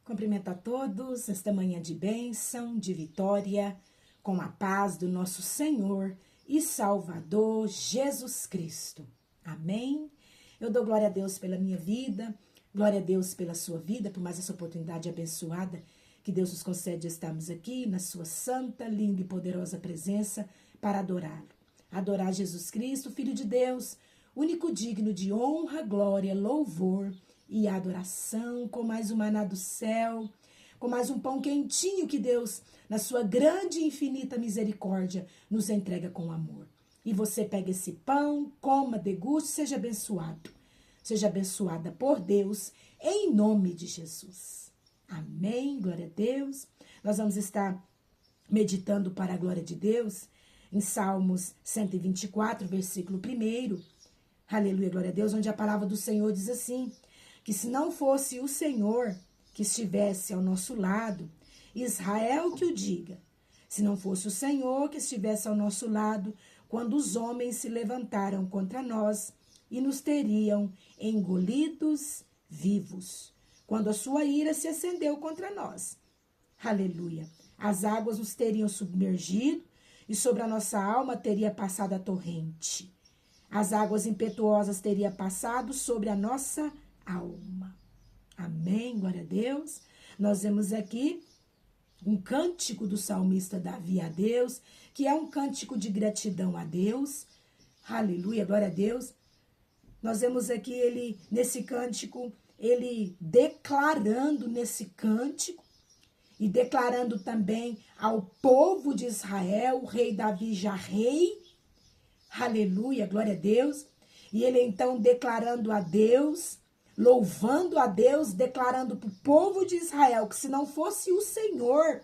Cumprimento a todos esta manhã de bênção, de vitória, com a paz do nosso Senhor e Salvador Jesus Cristo. Amém? Eu dou glória a Deus pela minha vida, glória a Deus pela sua vida, por mais essa oportunidade abençoada que Deus nos concede de estarmos aqui na sua santa, linda e poderosa presença para adorá-lo. Adorar Jesus Cristo, Filho de Deus, único digno de honra, glória, louvor e adoração, com mais um maná do céu, com mais um pão quentinho que Deus, na sua grande e infinita misericórdia, nos entrega com amor. E você pega esse pão, coma, deguste, seja abençoado. Seja abençoada por Deus, em nome de Jesus. Amém, glória a Deus. Nós vamos estar meditando para a glória de Deus em Salmos 124, versículo 1. Aleluia, glória a Deus, onde a palavra do Senhor diz assim: que se não fosse o Senhor que estivesse ao nosso lado, Israel que o diga, se não fosse o Senhor que estivesse ao nosso lado, quando os homens se levantaram contra nós e nos teriam engolidos vivos, quando a sua ira se acendeu contra nós. Aleluia. As águas nos teriam submergido e sobre a nossa alma teria passado a torrente. As águas impetuosas teriam passado sobre a nossa alma. Amém, glória a Deus. Nós vemos aqui um cântico do salmista Davi a Deus, que é um cântico de gratidão a Deus. Aleluia, glória a Deus. Nós vemos aqui ele, nesse cântico, ele declarando nesse cântico e declarando também ao povo de Israel, o rei Davi já rei. Aleluia, glória a Deus. E ele então declarando a Deus, louvando a Deus, declarando para o povo de Israel que se não fosse o Senhor,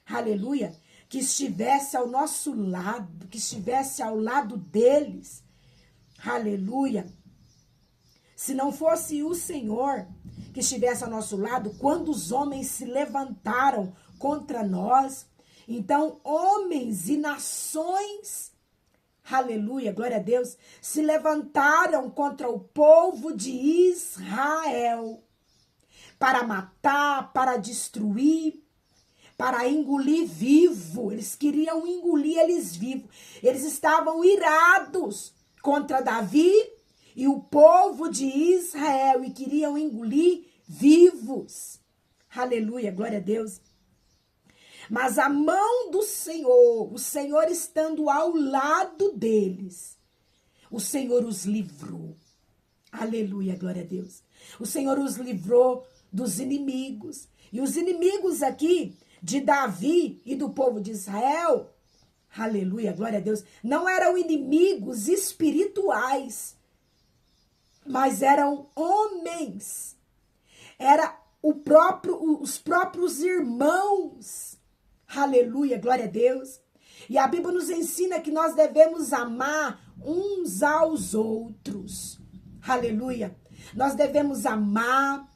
aleluia, que estivesse ao nosso lado, que estivesse ao lado deles, aleluia, se não fosse o Senhor que estivesse ao nosso lado, quando os homens se levantaram contra nós, então homens e nações, aleluia, glória a Deus, se levantaram contra o povo de Israel para matar, para destruir, para engolir vivo. Eles queriam engolir eles vivos. Eles estavam irados contra Davi e o povo de Israel e queriam engolir vivos. Aleluia, glória a Deus. Mas a mão do Senhor, o Senhor estando ao lado deles, o Senhor os livrou. Aleluia, glória a Deus. O Senhor os livrou dos inimigos. E os inimigos aqui de Davi e do povo de Israel, aleluia, glória a Deus, não eram inimigos espirituais, mas eram homens. Era os próprios irmãos. Aleluia, glória a Deus. E a Bíblia nos ensina que nós devemos amar uns aos outros. Aleluia. Nós devemos amar,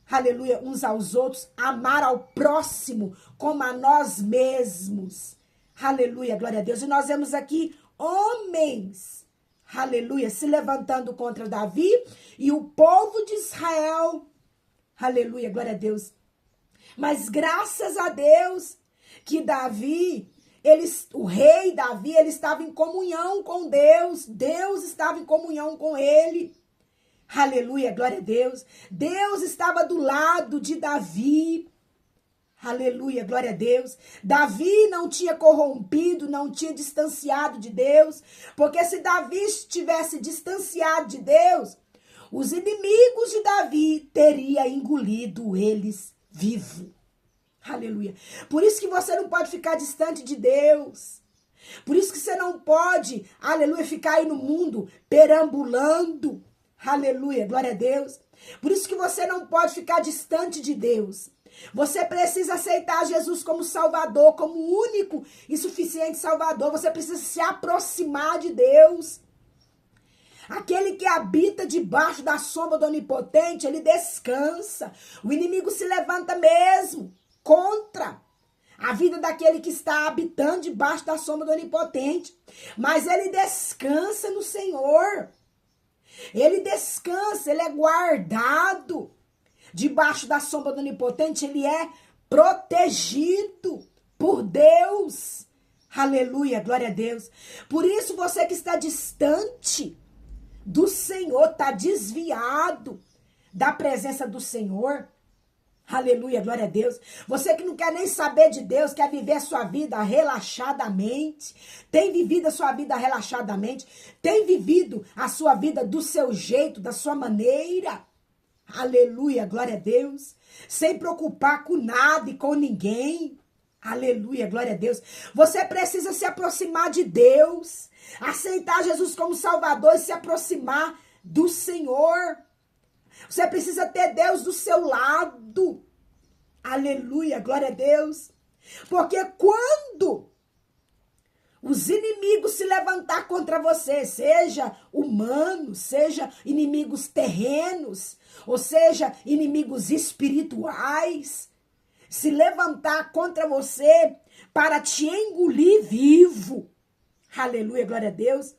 aleluia, uns aos outros, amar ao próximo como a nós mesmos. Aleluia, glória a Deus. E nós vemos aqui homens, aleluia, se levantando contra Davi e o povo de Israel. Aleluia, glória a Deus. Mas graças a Deus que Davi, o rei Davi, ele estava em comunhão com Deus. Deus estava em comunhão com ele. Aleluia, glória a Deus. Deus estava do lado de Davi. Aleluia, glória a Deus. Davi não tinha corrompido, não tinha distanciado de Deus. Porque se Davi estivesse distanciado de Deus, os inimigos de Davi teriam engolido eles vivo. Aleluia. Por isso que você não pode ficar distante de Deus. Por isso que você não pode, aleluia, ficar aí no mundo perambulando. Aleluia, glória a Deus. Por isso que você não pode ficar distante de Deus. Você precisa aceitar Jesus como Salvador, como único e suficiente Salvador. Você precisa se aproximar de Deus. Aquele que habita debaixo da sombra do Onipotente, ele descansa. O inimigo se levanta mesmo contra a vida daquele que está habitando debaixo da sombra do Onipotente. Mas ele descansa no Senhor. Ele descansa, ele é guardado. debaixo da sombra do Onipotente, ele é protegido por Deus. Aleluia, glória a Deus. Por isso, você que está distante do Senhor, está desviado da presença do Senhor. Aleluia, glória a Deus. Você que não quer nem saber de Deus, quer viver a sua vida relaxadamente, tem vivido a sua vida relaxadamente, tem vivido a sua vida do seu jeito, da sua maneira. Aleluia, glória a Deus. Sem preocupar com nada e com ninguém. Aleluia, glória a Deus. Você precisa se aproximar de Deus, aceitar Jesus como Salvador e se aproximar do Senhor. Você precisa ter Deus do seu lado. Aleluia, glória a Deus. Porque quando os inimigos se levantar contra você, seja humanos, seja inimigos terrenos, ou seja, inimigos espirituais, se levantar contra você para te engolir vivo. Aleluia, glória a Deus.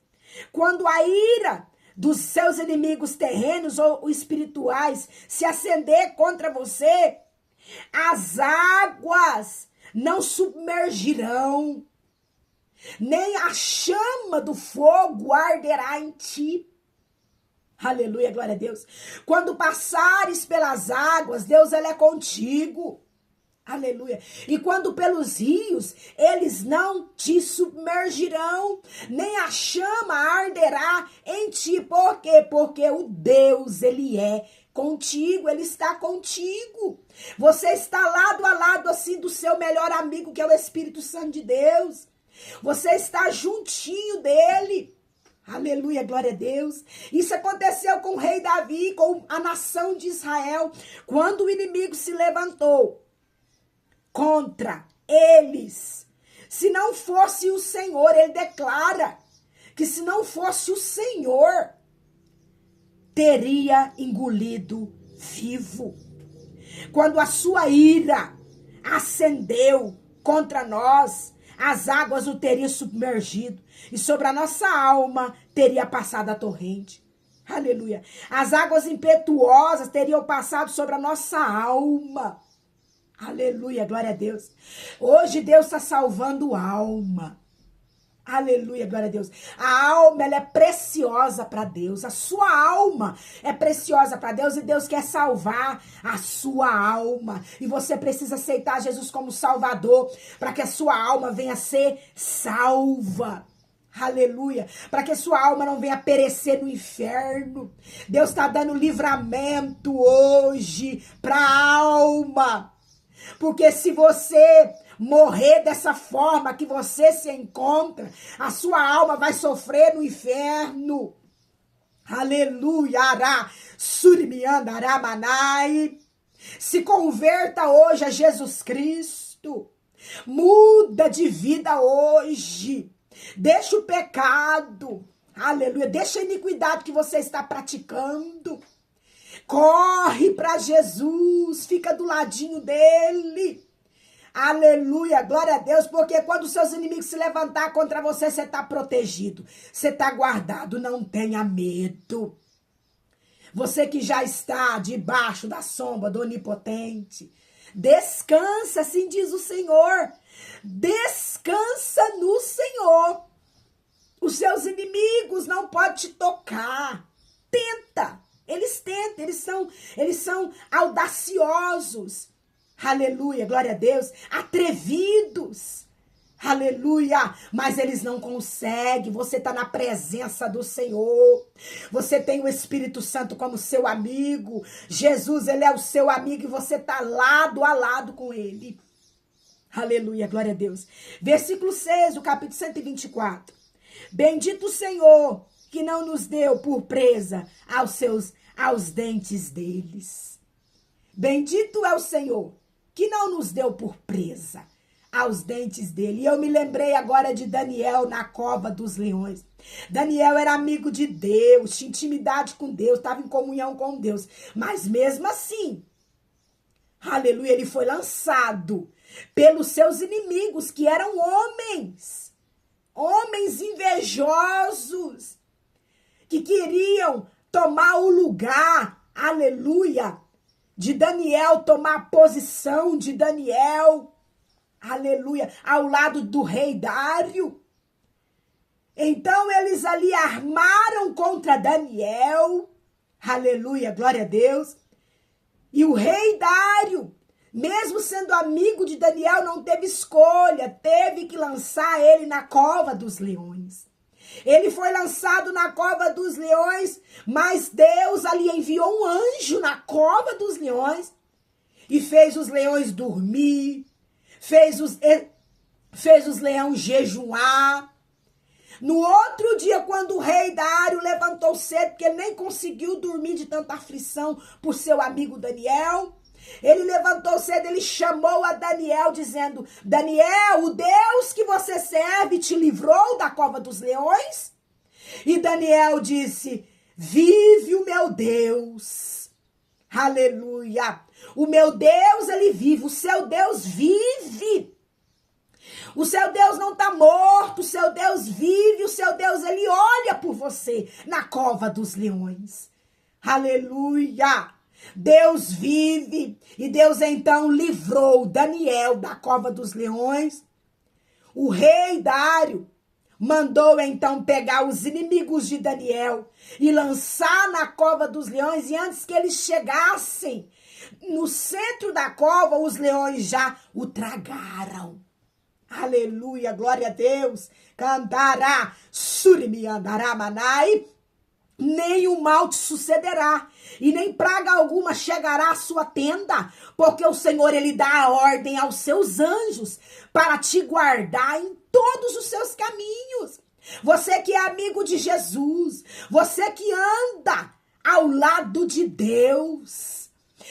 Quando a ira dos seus inimigos terrenos ou espirituais se acender contra você, as águas não submergirão, nem a chama do fogo arderá em ti. Aleluia, glória a Deus. Quando passares pelas águas, Deus, ele é contigo. Aleluia. E quando pelos rios, eles não te submergirão, nem a chama arderá em ti. Por quê? Porque o Deus, ele é contigo, ele está contigo. Você está lado a lado assim do seu melhor amigo, que é o Espírito Santo de Deus. Você está juntinho dele. Aleluia, glória a Deus. Isso aconteceu com o rei Davi, com a nação de Israel, quando o inimigo se levantou contra eles. Se não fosse o Senhor, ele declara que se não fosse o Senhor, teria engolido vivo. Quando a sua ira acendeu contra nós, as águas o teriam submergido e sobre a nossa alma teria passado a torrente. Aleluia. As águas impetuosas teriam passado sobre a nossa alma. Aleluia, glória a Deus. Hoje Deus está salvando alma. Aleluia, glória a Deus. A alma, ela é preciosa para Deus. A sua alma é preciosa para Deus e Deus quer salvar a sua alma. E você precisa aceitar Jesus como Salvador para que a sua alma venha a ser salva. Aleluia. Para que a sua alma não venha perecer no inferno. Deus está dando livramento hoje para a alma. Porque se você morrer dessa forma que você se encontra, a sua alma vai sofrer no inferno. Aleluia. Surimianda aramanai. Se converta hoje a Jesus Cristo. Muda de vida hoje. Deixa o pecado. Aleluia. Deixa a iniquidade que você está praticando. Corre para Jesus, fica do ladinho dele. Aleluia, glória a Deus, porque quando os seus inimigos se levantar contra você, você está protegido, você está guardado, não tenha medo. Você que já está debaixo da sombra do Onipotente, descansa, assim diz o Senhor, descansa no Senhor. Os seus inimigos não podem te tocar, tenta. Eles tentam, eles são audaciosos. Aleluia, glória a Deus. Atrevidos. Aleluia. Mas eles não conseguem. Você está na presença do Senhor. Você tem o Espírito Santo como seu amigo. Jesus, ele é o seu amigo e você está lado a lado com ele. Aleluia, glória a Deus. Versículo 6, do capítulo 124. Bendito o Senhor que não nos deu por presa aos dentes deles. Bendito é o Senhor, que não nos deu por presa aos dentes dele. E eu me lembrei agora de Daniel na cova dos leões. Daniel era amigo de Deus, tinha intimidade com Deus, estava em comunhão com Deus. Mas mesmo assim, aleluia, ele foi lançado pelos seus inimigos, que eram homens invejosos, que queriam tomar o lugar, aleluia, de Daniel tomar posição de Daniel, aleluia, ao lado do rei Dário. Então eles ali armaram contra Daniel, aleluia, glória a Deus. E o rei Dário, mesmo sendo amigo de Daniel, não teve escolha, teve que lançar ele na cova dos leões. Ele foi lançado na cova dos leões, mas Deus ali enviou um anjo na cova dos leões e fez os leões dormir, fez os leões jejuar. No outro dia, quando o rei Dário levantou cedo, porque ele nem conseguiu dormir de tanta aflição por seu amigo Daniel, ele levantou cedo, ele chamou a Daniel dizendo: Daniel, o Deus que você serve te livrou da cova dos leões? E Daniel disse: vive o meu Deus, aleluia, o meu Deus ele vive, o seu Deus vive. O seu Deus não está morto, o seu Deus vive, o seu Deus ele olha por você na cova dos leões. Aleluia! Deus vive e Deus então livrou Daniel da cova dos leões. O rei Dário mandou então pegar os inimigos de Daniel e lançar na cova dos leões, e antes que eles chegassem no centro da cova, os leões já o tragaram. Aleluia, glória a Deus. Cantará, surimi andará manai. Nenhum mal te sucederá, e nem praga alguma chegará à sua tenda, porque o Senhor, ele dá a ordem aos seus anjos para te guardar em todos os seus caminhos. Você que é amigo de Jesus, você que anda ao lado de Deus,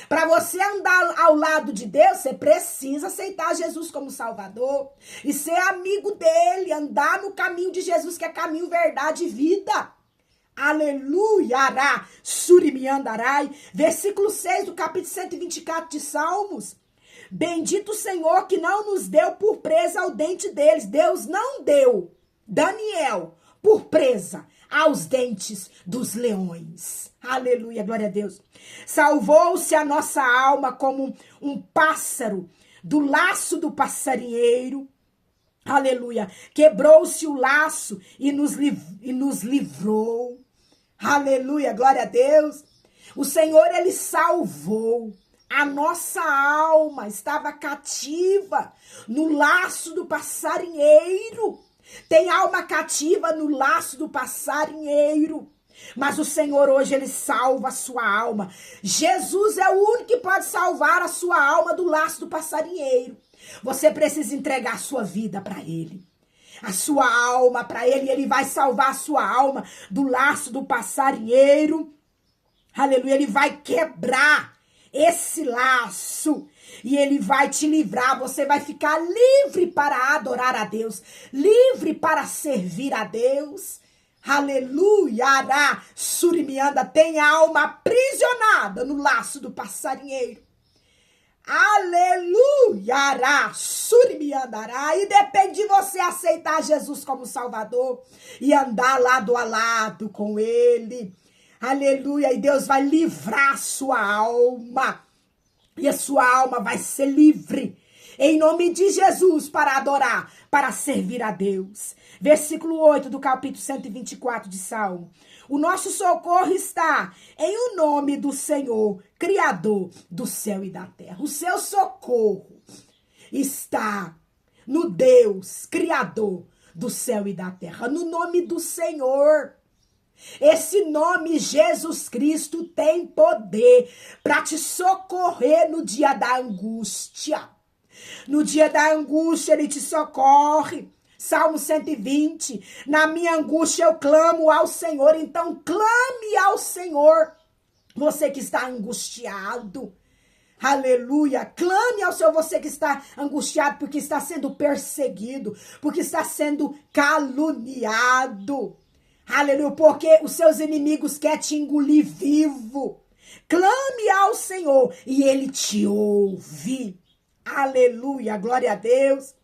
para você andar ao lado de Deus, você precisa aceitar Jesus como Salvador e ser amigo dele, andar no caminho de Jesus, que é caminho, verdade e vida. Aleluia, ará, surimiandarai, versículo 6 do capítulo 124 de Salmos. Bendito o Senhor que não nos deu por presa ao dente deles. Deus não deu Daniel por presa aos dentes dos leões. Aleluia, glória a Deus. Salvou-se a nossa alma como um pássaro do laço do passarinheiro. Aleluia. Quebrou-se o laço e nos livrou. Aleluia, glória a Deus. O Senhor, ele salvou. A nossa alma estava cativa no laço do passarinheiro. Tem alma cativa no laço do passarinheiro. Mas o Senhor hoje, ele salva a sua alma. Jesus é o único que pode salvar a sua alma do laço do passarinheiro. Você precisa entregar a sua vida para ele. A sua alma para ele, e ele vai salvar a sua alma do laço do passarinheiro. Aleluia, ele vai quebrar esse laço e ele vai te livrar. Você vai ficar livre para adorar a Deus, livre para servir a Deus. Aleluia, ará, surimianda, tem a alma aprisionada no laço do passarinheiro. Aleluia, ará, surimiandará, e depende de você aceitar Jesus como Salvador e andar lado a lado com ele. Aleluia, e Deus vai livrar a sua alma, e a sua alma vai ser livre, em nome de Jesus, para adorar, para servir a Deus. Versículo 8 do capítulo 124 de Salmo. O nosso socorro está em o nome do Senhor, Criador do céu e da terra. O seu socorro está no Deus, Criador do céu e da terra, no nome do Senhor. Esse nome, Jesus Cristo, tem poder para te socorrer no dia da angústia. No dia da angústia, ele te socorre. Salmo 120, na minha angústia eu clamo ao Senhor. Então clame ao Senhor, você que está angustiado. Aleluia, clame ao Senhor, você que está angustiado porque está sendo perseguido, porque está sendo caluniado. Aleluia, porque os seus inimigos querem te engolir vivo. Clame ao Senhor e ele te ouve. Aleluia, glória a Deus.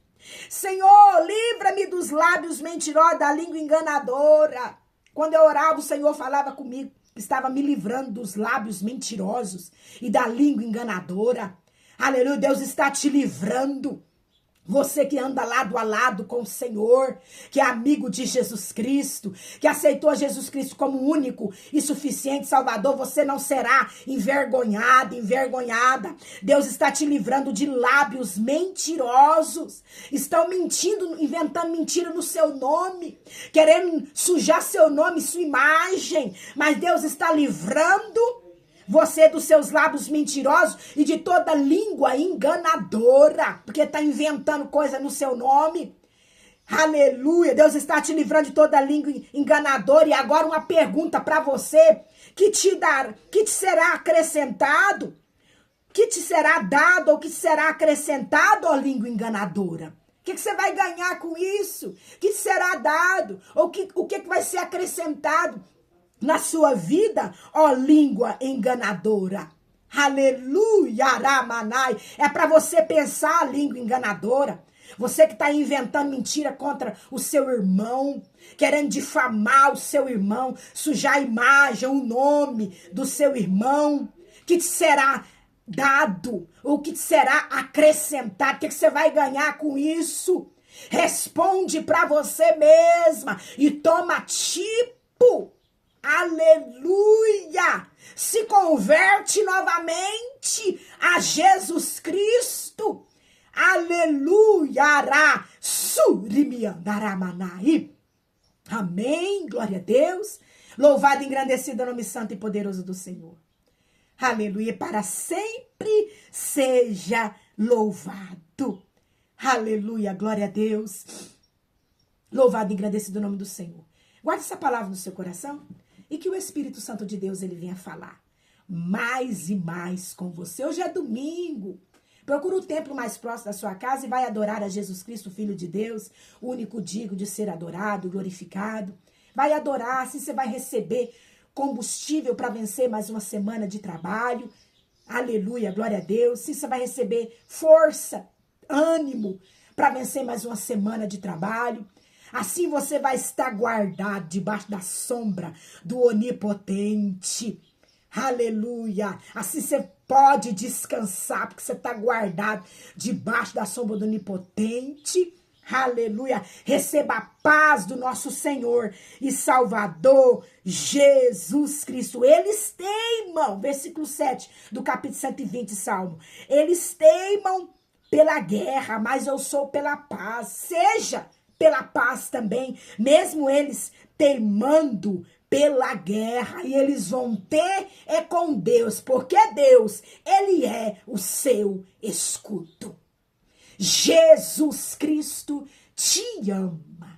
Senhor, livra-me dos lábios mentirosos, da língua enganadora. Quando eu orava, o Senhor falava comigo. estava me livrando dos lábios mentirosos e da língua enganadora. Aleluia, Deus está te livrando. Você que anda lado a lado com o Senhor, que é amigo de Jesus Cristo, que aceitou Jesus Cristo como único e suficiente Salvador, você não será envergonhado, envergonhada. Deus está te livrando de lábios mentirosos. Estão mentindo, inventando mentira no seu nome, querendo sujar seu nome, sua imagem. Mas Deus está livrando você dos seus lábios mentirosos e de toda língua enganadora, porque está inventando coisa no seu nome. Aleluia, Deus está te livrando de toda língua enganadora. E agora uma pergunta para você, que te será acrescentado? Que te será dado ou que será acrescentado, ó língua enganadora? O que você vai ganhar com isso? Que será dado? Ou o que vai ser acrescentado na sua vida, ó língua enganadora? Aleluia, Ramanai. É para você pensar a língua enganadora. Você que está inventando mentira contra o seu irmão, querendo difamar o seu irmão, sujar a imagem, o nome do seu irmão, que te será dado, ou que te será acrescentado? O que você vai ganhar com isso? Responde para você mesma e toma tipo. Aleluia! Se converte novamente a Jesus Cristo. Aleluia! Ará, surimiandaramanai. Amém, glória a Deus. Louvado e engrandecido é o nome santo e poderoso do Senhor. Aleluia, para sempre seja louvado. Aleluia, glória a Deus. Louvado e engrandecido é o nome do Senhor. Guarde essa palavra no seu coração e que o Espírito Santo de Deus ele venha falar mais e mais com você. Hoje é domingo. Procura o templo mais próximo da sua casa e vai adorar a Jesus Cristo, Filho de Deus, o único digno de ser adorado, glorificado. Vai adorar, assim você vai receber combustível para vencer mais uma semana de trabalho. Aleluia, glória a Deus. Assim você vai receber força, ânimo para vencer mais uma semana de trabalho. Assim você vai estar guardado debaixo da sombra do Onipotente. Aleluia. Assim você pode descansar, porque você está guardado debaixo da sombra do Onipotente. Aleluia. Receba a paz do nosso Senhor e Salvador Jesus Cristo. Eles teimam, versículo 7 do capítulo 120, Salmo. Eles teimam pela guerra, mas eu sou pela paz. Seja pela paz também, mesmo eles teimando pela guerra, e eles vão ter com Deus, porque Deus, ele é o seu escudo. Jesus Cristo te ama.